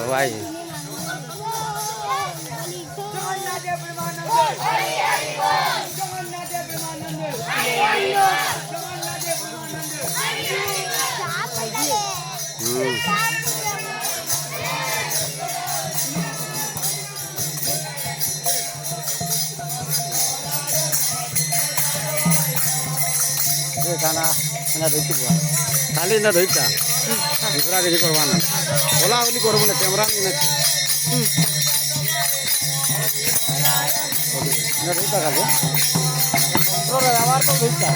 ভাই खाना धोती खाली धोता दूसरा किसी करवा ना बोला बोली करबो ना कैमरा नहीं ना धोता खाली आवार तो धोता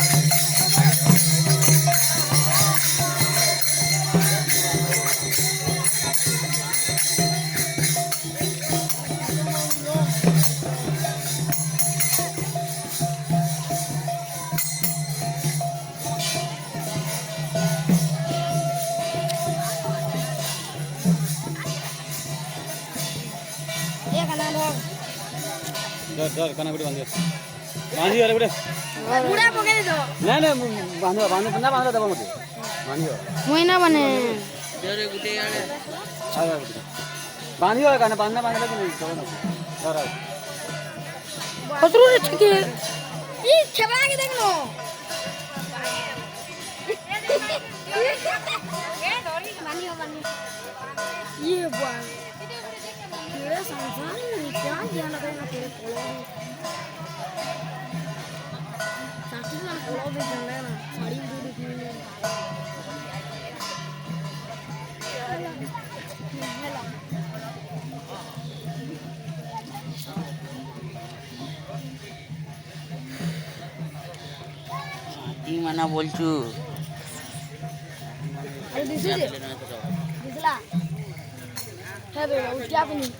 डर काना गुड़ी बांधियो बांधियो रे गुड़ी गुड़ा पके दे ना ना बांधो बांधो ना बांधो दबो मते बांधियो मोई ना बने डरे गुटी आले आया गुटी बांधियो काना बांधना बांधला कि नहीं दबो ना डर खतरू रे छके ई छबा के देख लो ए डरी बांधियो बांधियो ये बॉय तेरे संसार में क्या किया लगेगा तेरे कोलो साथी ना कोलो भी जंगल ना साड़ी भी दिखनी है साथी मना बोलचू अरे दिसला है बे उठा भी नहीं